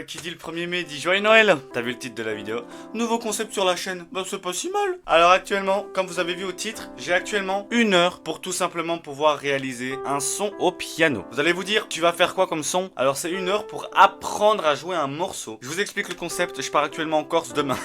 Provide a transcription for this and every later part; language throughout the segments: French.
qui dit le 1er mai dit Joyeux Noël. T'as vu le titre de la vidéo? Nouveau concept sur la chaîne. Bah c'est pas si mal. Alors actuellement, comme vous avez vu au titre, j'ai actuellement 1 heure pour tout simplement pouvoir réaliser un son au piano. Vous allez vous dire, tu vas faire quoi comme son? Alors c'est 1 heure pour apprendre à jouer un morceau. Je vous explique le concept, je pars actuellement en Corse demain.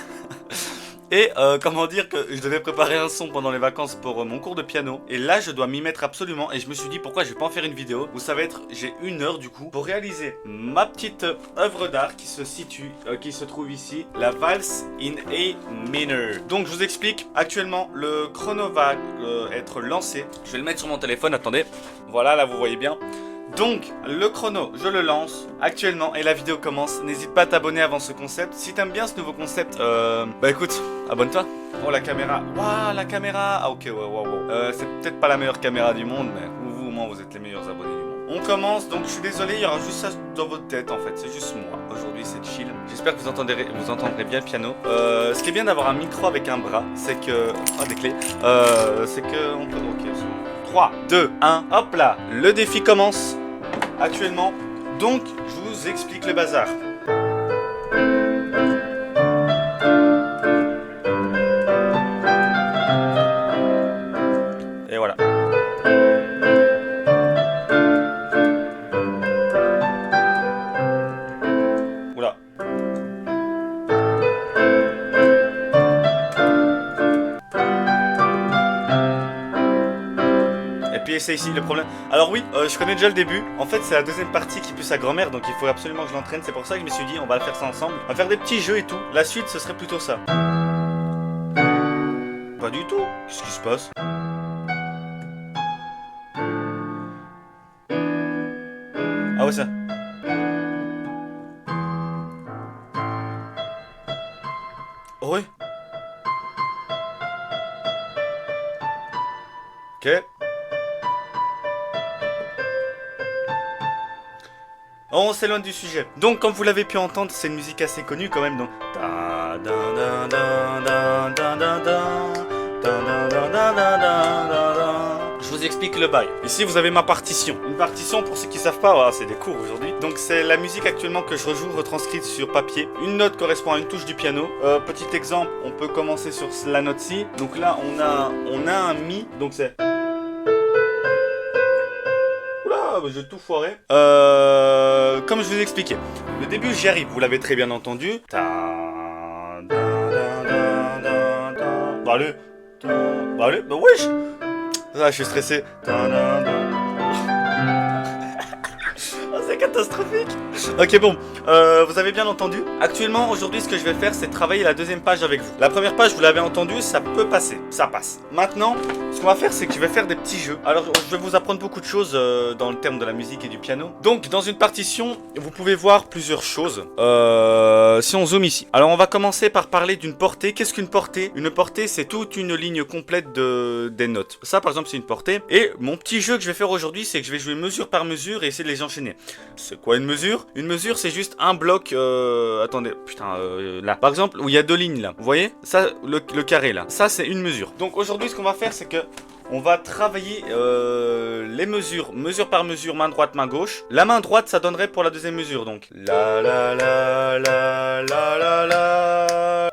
Et comment dire que je devais préparer un son pendant les vacances pour mon cours de piano. Et là je dois m'y mettre absolument. Et je me suis dit pourquoi je vais pas en faire une vidéo où ça va être, j'ai 1 heure du coup pour réaliser ma petite œuvre d'art qui se situe, qui se trouve ici, la valse in A minor. Donc je vous explique, actuellement le chrono va être lancé. Je vais le mettre sur mon téléphone, attendez. Voilà, là vous voyez bien. Donc, le chrono, je le lance actuellement et la vidéo commence. N'hésite pas à t'abonner avant ce concept. Si t'aimes bien ce nouveau concept, bah écoute, abonne-toi. Oh, la caméra. Waouh, la caméra. Ah, ok, ouais, ouais. C'est peut-être pas la meilleure caméra du monde, mais vous, au moins, vous êtes les meilleurs abonnés du monde. On commence, donc je suis désolé, il y aura juste ça dans votre tête en fait. C'est juste moi. Aujourd'hui, c'est chill. J'espère que vous entendrez bien le piano. Ce qui est bien d'avoir un micro avec un bras, c'est que. Ah, des clés. C'est que. On peut. Ok, 3, 2, 1, hop là. Le défi commence actuellement. Donc, je vous explique le bazar. Et voilà. Oula. Et puis c'est ici le problème. Alors oui, je connais déjà le début. En fait, c'est la deuxième partie qui pue sa grand-mère, donc il faut absolument que je l'entraîne. C'est pour ça que je me suis dit, on va faire ça ensemble. On va faire des petits jeux et tout. La suite, ce serait plutôt ça. Pas du tout. Qu'est-ce qui se passe? Ah ouais, ça. Oh ouais. Ok. Oh, on s'éloigne du sujet. Donc, comme vous l'avez pu entendre, c'est une musique assez connue quand même. Donc, je vous explique le bail. Ici, vous avez ma partition. Une partition, pour ceux qui savent pas, voilà, c'est des cours aujourd'hui. Donc, c'est la musique actuellement que je rejoue, retranscrite sur papier. Une note correspond à une touche du piano. Petit exemple, on peut commencer sur la note ci. Donc là, on a un mi. Donc c'est. Je vais tout foiré. Comme je vous ai expliqué, le début j'y arrive, vous l'avez très bien entendu. Bah allez, bah wesh. Ah, je suis stressé. Oh, c'est catastrophique. Ok, bon, vous avez bien entendu. Actuellement, aujourd'hui, ce que je vais faire, c'est travailler la deuxième page avec vous. La première page, vous l'avez entendu, ça peut passer, ça passe. Maintenant, ce qu'on va faire, c'est que je vais faire des petits jeux. Alors, je vais vous apprendre beaucoup de choses dans le terme de la musique et du piano. Donc, dans une partition, vous pouvez voir plusieurs choses. Si on zoome ici. Alors, on va commencer par parler d'une portée. Qu'est-ce qu'une portée? Une portée, c'est toute une ligne complète des notes. Ça, par exemple, c'est une portée. Et mon petit jeu que je vais faire aujourd'hui, c'est que je vais jouer mesure par mesure et essayer de les enchaîner. C'est quoi une mesure? Une mesure, c'est juste un bloc. Attendez, putain, là. Par exemple, où il y a 2 lignes là. Vous voyez? Ça, le carré là. Ça, c'est une mesure. Donc aujourd'hui, ce qu'on va faire, c'est que on va travailler les mesures, mesure par mesure, main droite, main gauche. La main droite, ça donnerait pour la deuxième mesure, donc. La la la la la la la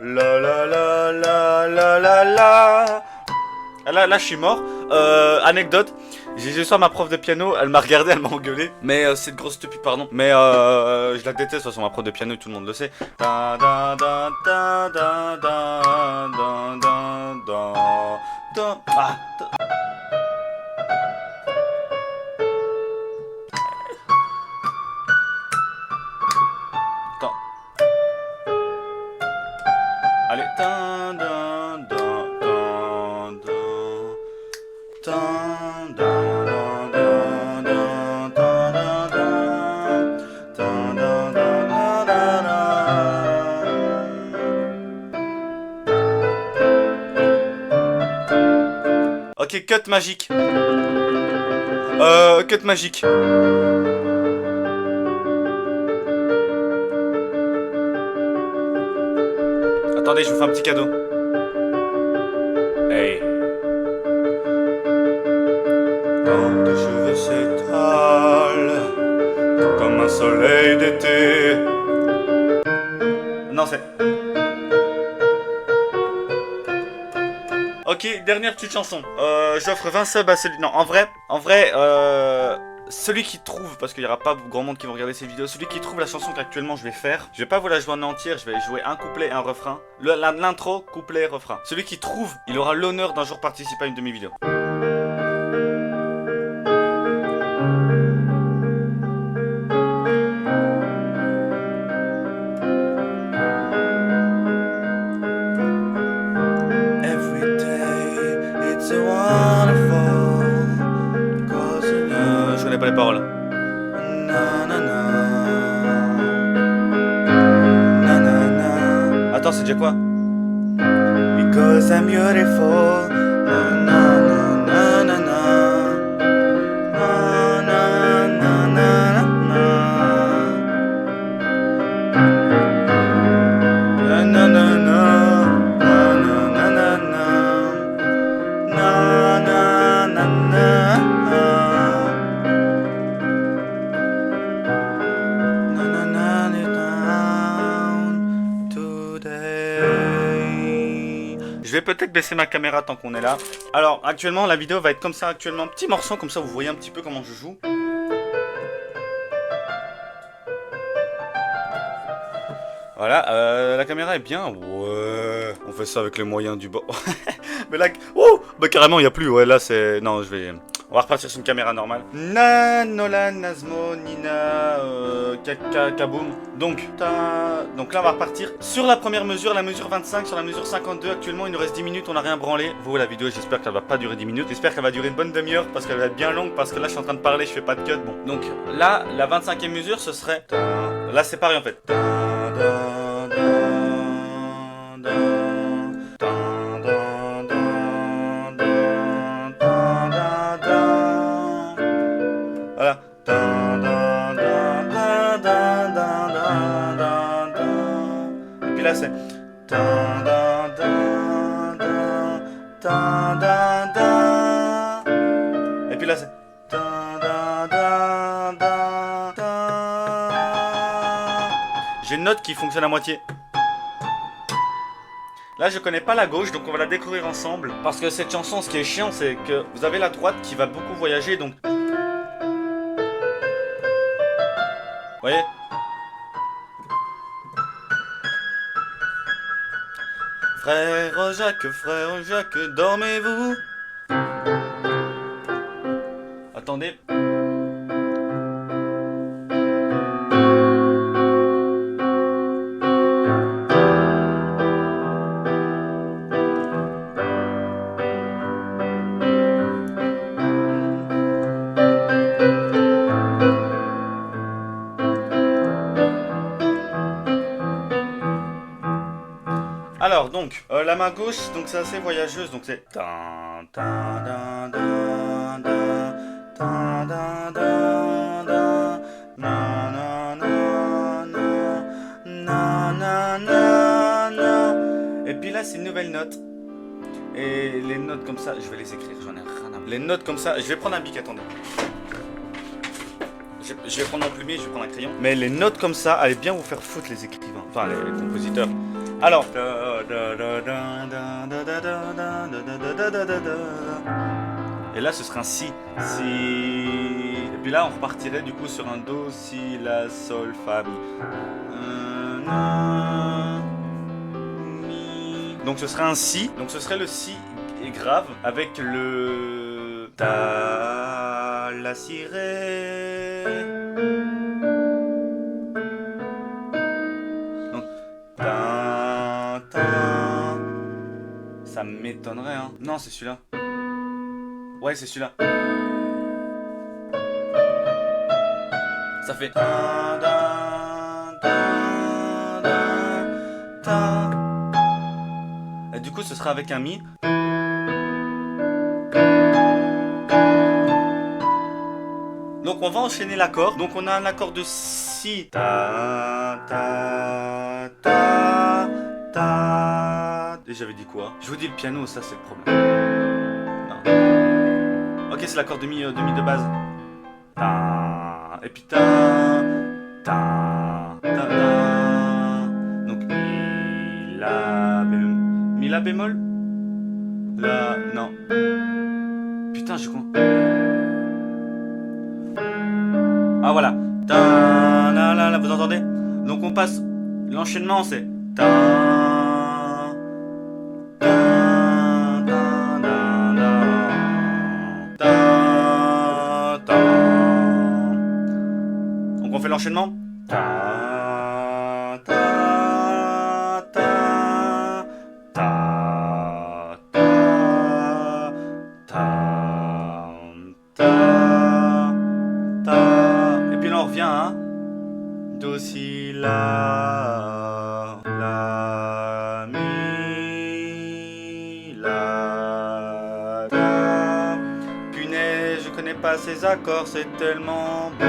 la la la la la la la. Là, je suis mort. Anecdote. J'ai joué ça à ma prof de piano, elle m'a regardé, elle m'a engueulé. Mais c'est de grosse stupide, pardon. Mais je la déteste, de toute façon, ma prof de piano, tout le monde le sait. Da da da da da da da da da. Ah. Attends. Allez. Da da da da da da da. Ok, cut magique. Cut magique. Attendez, je vous fais un petit cadeau. Hey. Quand tes cheveux s'étalent comme un soleil d'été, Non, c'est... Ok, dernière petite chanson. J'offre 20 subs à celui... Non, en vrai, celui qui trouve, parce qu'il n'y aura pas grand monde qui va regarder ces vidéos, celui qui trouve la chanson qu'actuellement je vais faire, je vais pas vous la jouer en entière, je vais jouer un couplet et un refrain. L'intro, couplet, refrain. Celui qui trouve, il aura l'honneur d'un jour participer à une de mes vidéos. Je connais pas les paroles. Attends, c'est déjà quoi? Because I'm beautiful. Je vais peut-être baisser ma caméra tant qu'on est là. Alors, actuellement, la vidéo va être comme ça. Actuellement, petit morceau, comme ça, vous voyez un petit peu comment je joue. Voilà, la caméra est bien. Ouais, on fait ça avec les moyens du bord. Mais là, oh, bah carrément, il n'y a plus. Ouais, là, c'est... Non, je vais... On va repartir sur une caméra normale. Nolan, Nazmo, Nina, Kaboom. Donc là, on va repartir sur la première mesure, la mesure 25, sur la mesure 52. Actuellement, il nous reste 10 minutes, on n'a rien branlé. Vous, la vidéo, j'espère qu'elle va pas durer 10 minutes. J'espère qu'elle va durer une bonne demi-heure parce qu'elle va être bien longue. Parce que là, je suis en train de parler, je fais pas de cut. Bon, donc là, la 25e mesure, ce serait... Là, c'est pareil en fait. Voilà. Et puis là c'est. Et puis là c'est. J'ai une note qui fonctionne à moitié. Là je connais pas la gauche, donc on va la découvrir ensemble. Parce que cette chanson, ce qui est chiant, c'est que vous avez la droite qui va beaucoup voyager, donc... Vous voyez? Frère Jacques, dormez-vous? Attendez. Alors donc, la main gauche, donc c'est assez voyageuse, donc c'est... Et puis là c'est une nouvelle note. Et les notes comme ça, je vais les écrire, j'en ai rien à... Les notes comme ça, je vais prendre un bic, attendez. Je vais prendre un plumier, je vais prendre un crayon. Mais les notes comme ça, allez bien vous faire foutre les écrivains, enfin les compositeurs. Alors. Et là ce serait un si. Si. Et puis là on repartirait du coup sur un do, si, la, sol, fa, mi. Donc ce serait un si. Donc ce serait le si grave avec le ta, la, si, ré. Donc ta, ta. Ça m'étonnerait hein. Non c'est celui-là. Ouais c'est celui-là. Ça fait ta, ta, ta, ta, ta. Et du coup ce sera avec un mi. Donc on va enchaîner l'accord. Donc on a un accord de si. Ta, ta, ta, ta. Et j'avais dit quoi? Je vous dis le piano, ça c'est le problème. Non. Ok, c'est l'accord de mi de base. Ta. Et puis ta, ta, ta, ta. Donc mi. La bémol. La... Non. Putain, je con. Ah voilà. Ta, la, la, vous entendez? Donc on passe. L'enchaînement c'est. Ta, ta, ta, ta, ta, ta. Donc on fait l'enchaînement. Ta, ta, ta, ta, ta, ta, ta. Et puis là on revient hein. Do, si, la, mi, la, ta. Punaise, je connais pas ces accords, c'est tellement beau.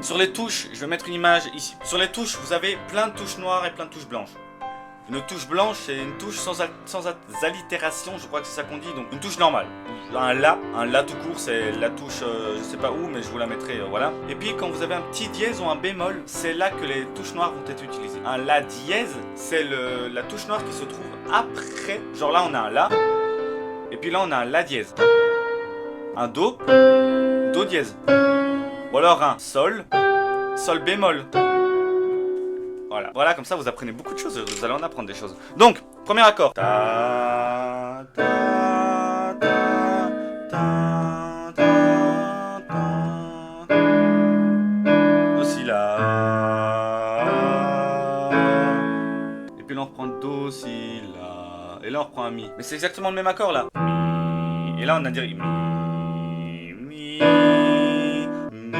Sur les touches, je vais mettre une image ici. Sur les touches, vous avez plein de touches noires et plein de touches blanches. Une touche blanche, c'est une touche sans allitération, je crois que c'est ça qu'on dit, donc une touche normale. Un la tout court, c'est la touche, je sais pas où, mais je vous la mettrai, voilà. Et puis quand vous avez un petit dièse ou un bémol, c'est là que les touches noires vont être utilisées. Un la dièse, c'est la touche noire qui se trouve après. Genre là, on a un la, et puis là, on a un la dièse. Un do, do dièse. Ou alors un sol, sol bémol. Voilà. Voilà, comme ça vous apprenez beaucoup de choses, vous allez en apprendre des choses. Donc, premier accord. Ta, ta, ta, ta, ta, ta. Aussi là. Et puis là on reprend do, si, la. Et là on reprend un mi. Mais c'est exactement le même accord là. Mi. Et là on a dit mi, mi, mi,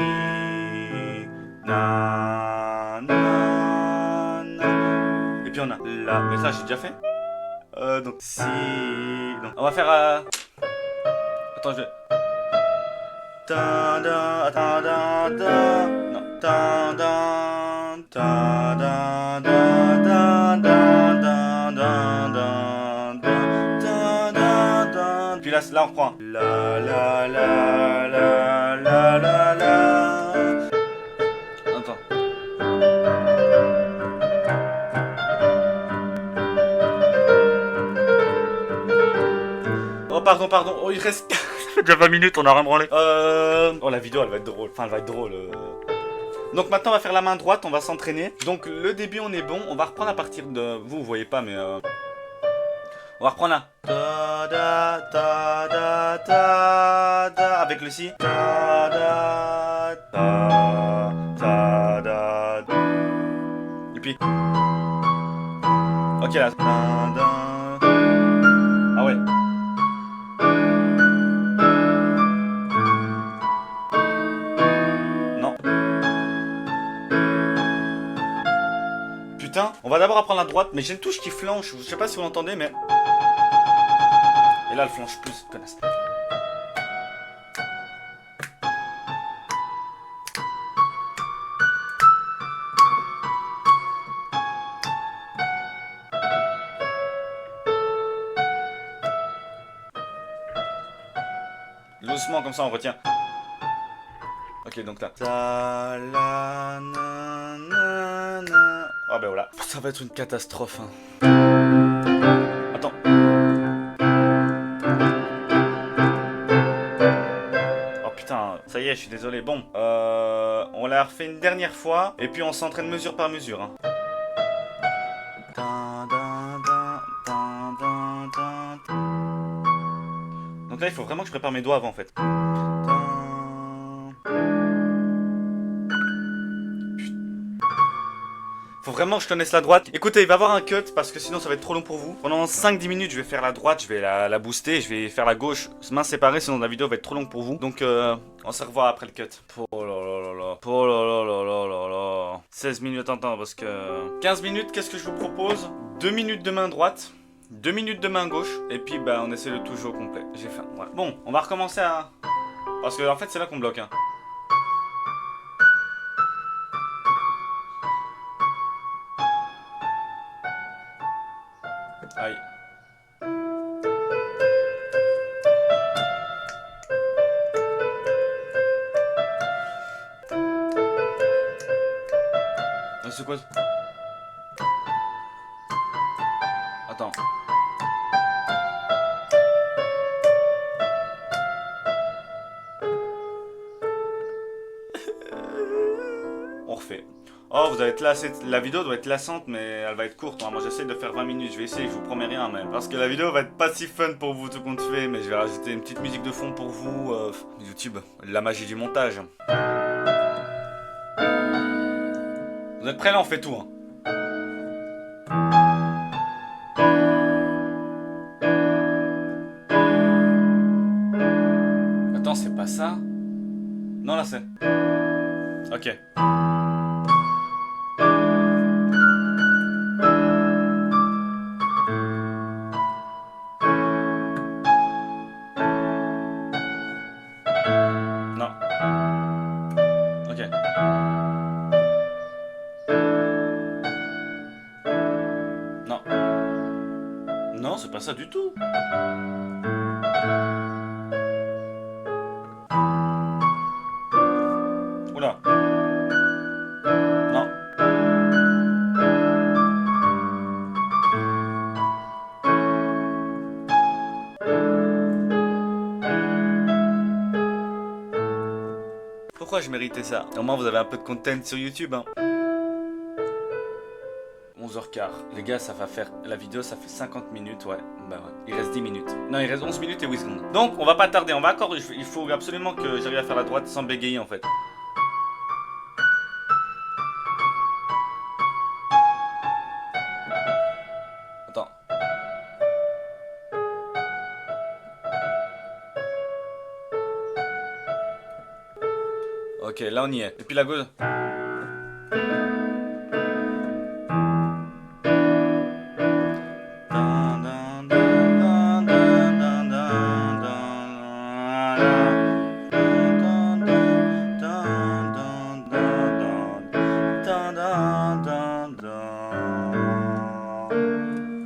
na, na. Et puis on a la, mais ça j'ai déjà fait. Donc si, donc on va faire. Attends, je vais. Ta da ta da da. Non. Ta da ta da da da da da da da da. Puis là on reprend. La la la la la la la. Attends. Oh pardon, oh il reste déjà 20 minutes, on a rien branlé. Oh la vidéo elle va être drôle, enfin elle va être drôle. Donc maintenant on va faire la main droite, on va s'entraîner. Donc le début on est bon, on va reprendre à partir de... Vous voyez pas mais on va reprendre là. Ta da ta da ta da avec le si. Ta da ta ta da. Et puis. Ok là. Ta, da. Ah ouais. Putain, on va d'abord apprendre la droite, mais j'ai une touche qui flanche, je sais pas si vous l'entendez, mais... Et là, elle flanche plus, connasse. Doucement, comme ça, on retient. Ok, donc là. Ta, la, na, na, na. Ah ben voilà. Ça va être une catastrophe. Hein. Attends. Oh putain, ça y est, je suis désolé. Bon, on l'a refait une dernière fois. Et puis on s'entraîne mesure par mesure. Hein. Donc là, il faut vraiment que je prépare mes doigts avant en fait. Faut vraiment que je connaisse la droite. Écoutez, il va y avoir un cut parce que sinon ça va être trop long pour vous. Pendant 5-10 minutes, je vais faire la droite, je vais la booster, je vais faire la gauche, main séparée, sinon la vidéo va être trop longue pour vous. Donc on se revoit après le cut. Oh là là là là. Oh là là là là là là. 16 minutes en temps parce que... 15 minutes, qu'est-ce que je vous propose? 2 minutes de main droite, 2 minutes de main gauche, et puis bah on essaie le tout jeu au complet. J'ai faim, voilà. Bon, on va recommencer à... Parce que en fait c'est là qu'on bloque, hein. Aïe. C'est quoi? Attends. On refait. Oh, vous allez être lassé. La vidéo doit être lassante, mais elle va être courte. Moi, j'essaie de faire 20 minutes. Je vais essayer, je vous promets rien, même. Parce que la vidéo va être pas si fun pour vous, tout compte fait. Mais je vais rajouter une petite musique de fond pour vous. YouTube, la magie du montage. Vous êtes prêts là, on fait tout, hein. Attends, c'est pas ça? Non, là c'est. Ok. Non. Ok. Non. Non, c'est pas ça du tout. Oula. Non. Pourquoi je méritais ça? Au moins vous avez un peu de content sur YouTube, hein. 11h15. Les gars, ça va faire... La vidéo, ça fait 50 minutes, ouais. Bah ouais. Il reste 10 minutes. Non, il reste 11 minutes et 8 secondes. Donc, on va pas tarder. On va encore... Il faut absolument que j'arrive à faire la droite sans bégayer, en fait. Attends. Ok, là on y est. Et puis la gauche.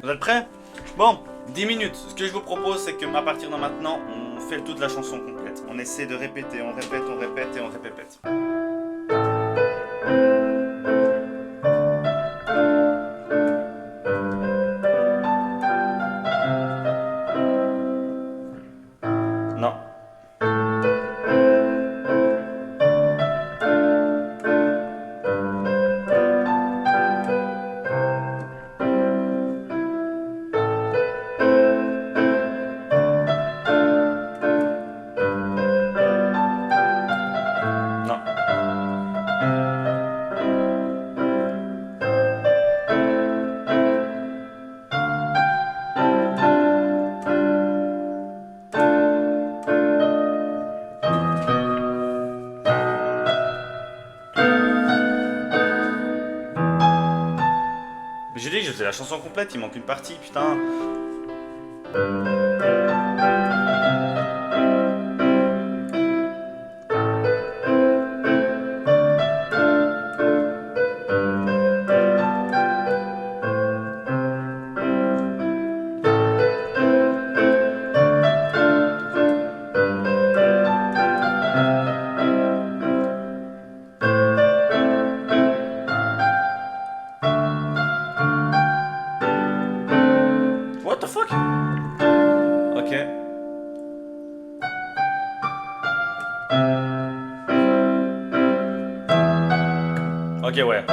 Vous êtes prêts? Bon, 10 minutes. Ce que je vous propose, c'est que à partir de maintenant, on fait toute la chanson complète. On essaie de répéter, on répète, on répète et on répète. Non. Non. J'ai dit que je faisais la chanson complète, il manque une partie, putain. What the fuck? Ok. Ok, ouais.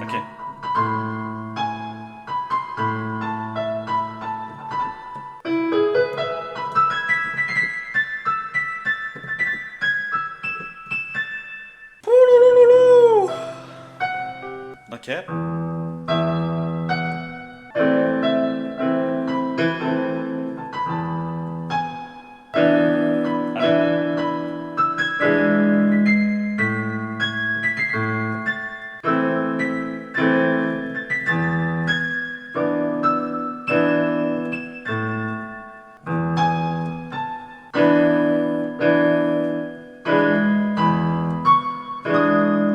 Ok. Poulouloulou. Ok.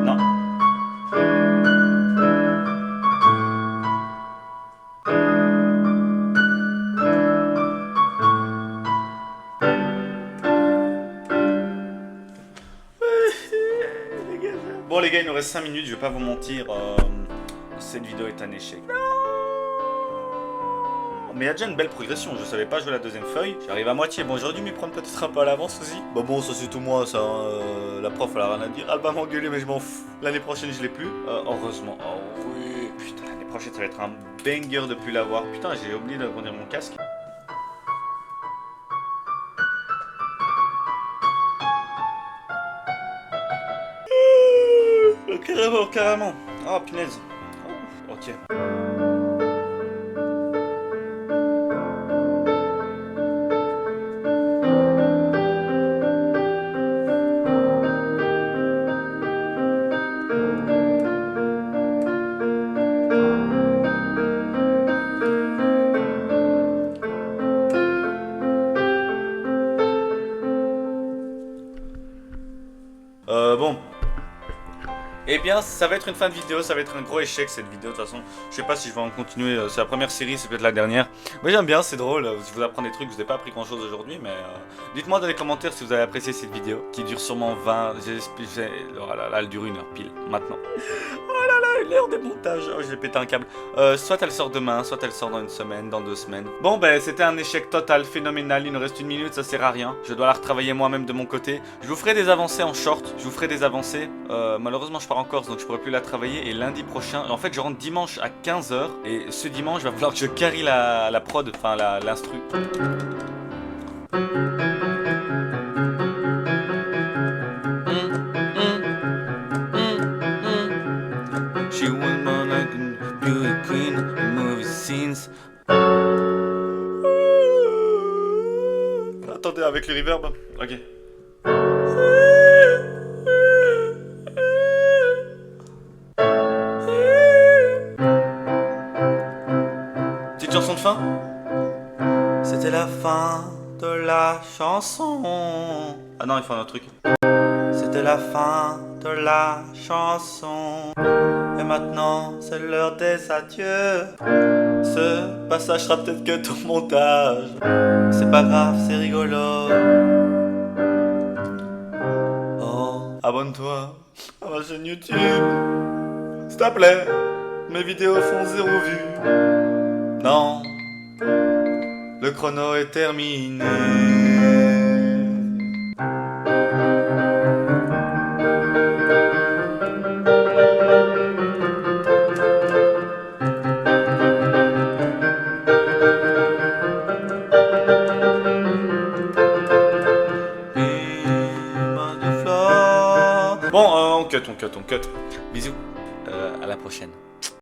Non. Bon les gars, il nous reste 5 minutes, je vais pas vous mentir. Cette vidéo est un échec. Mais il y a déjà une belle progression, je savais pas jouer la deuxième feuille. J'arrive à moitié, bon j'aurais dû m'y prendre peut-être un peu à l'avance aussi. Bah bon, ça c'est tout moi ça, la prof elle a rien à dire. Elle va m'engueuler mais je m'en fous. L'année prochaine je l'ai plus. Heureusement, oh oui. Putain, l'année prochaine ça va être un banger de plus l'avoir. Putain, j'ai oublié d'agrandir mon casque. Carrément, carrément. Oh punaise. Oh, ok. Bon. Eh bien, ça va être une fin de vidéo, ça va être un gros échec cette vidéo de toute façon. Je sais pas si je vais en continuer, c'est la première série, c'est peut-être la dernière. Mais j'aime bien, c'est drôle, je vous apprends des trucs, je vous ai pas appris grand chose aujourd'hui, mais dites-moi dans les commentaires si vous avez apprécié cette vidéo, qui dure sûrement 20, oh là là, elle dure 1 heure pile, maintenant. Oh là là, 1 heure de montage, oh, je vais péter un câble. Soit elle sort demain, soit elle sort dans 1 semaine, dans 2 semaines. Bon ben, c'était un échec total, phénoménal, il nous reste 1 minute, ça sert à rien. Je dois la retravailler moi-même de mon côté. Je vous ferai des avancées en short, je vous ferai des avancées. Malheureusement, je pars en Corse, donc je pourrai plus la travailler. Et lundi prochain, en fait, je rentre dimanche à 15 h. Et ce dimanche, il va falloir que je carry la prod, enfin l'instru. She was more like a beauty queen in movie scenes. Attendez, avec le reverb. Ok. Petite chanson de fin. C'était la fin de la chanson. Ah non, il faut un autre truc. C'était la fin de la chanson. Et maintenant, c'est l'heure des adieux. Ce passage sera peut-être que ton montage. C'est pas grave, c'est rigolo. Oh, abonne-toi à ma chaîne YouTube. S'il te plaît, mes vidéos font 0 vues. Non, le chrono est terminé. Bon, on cut. Bisous, à la prochaine.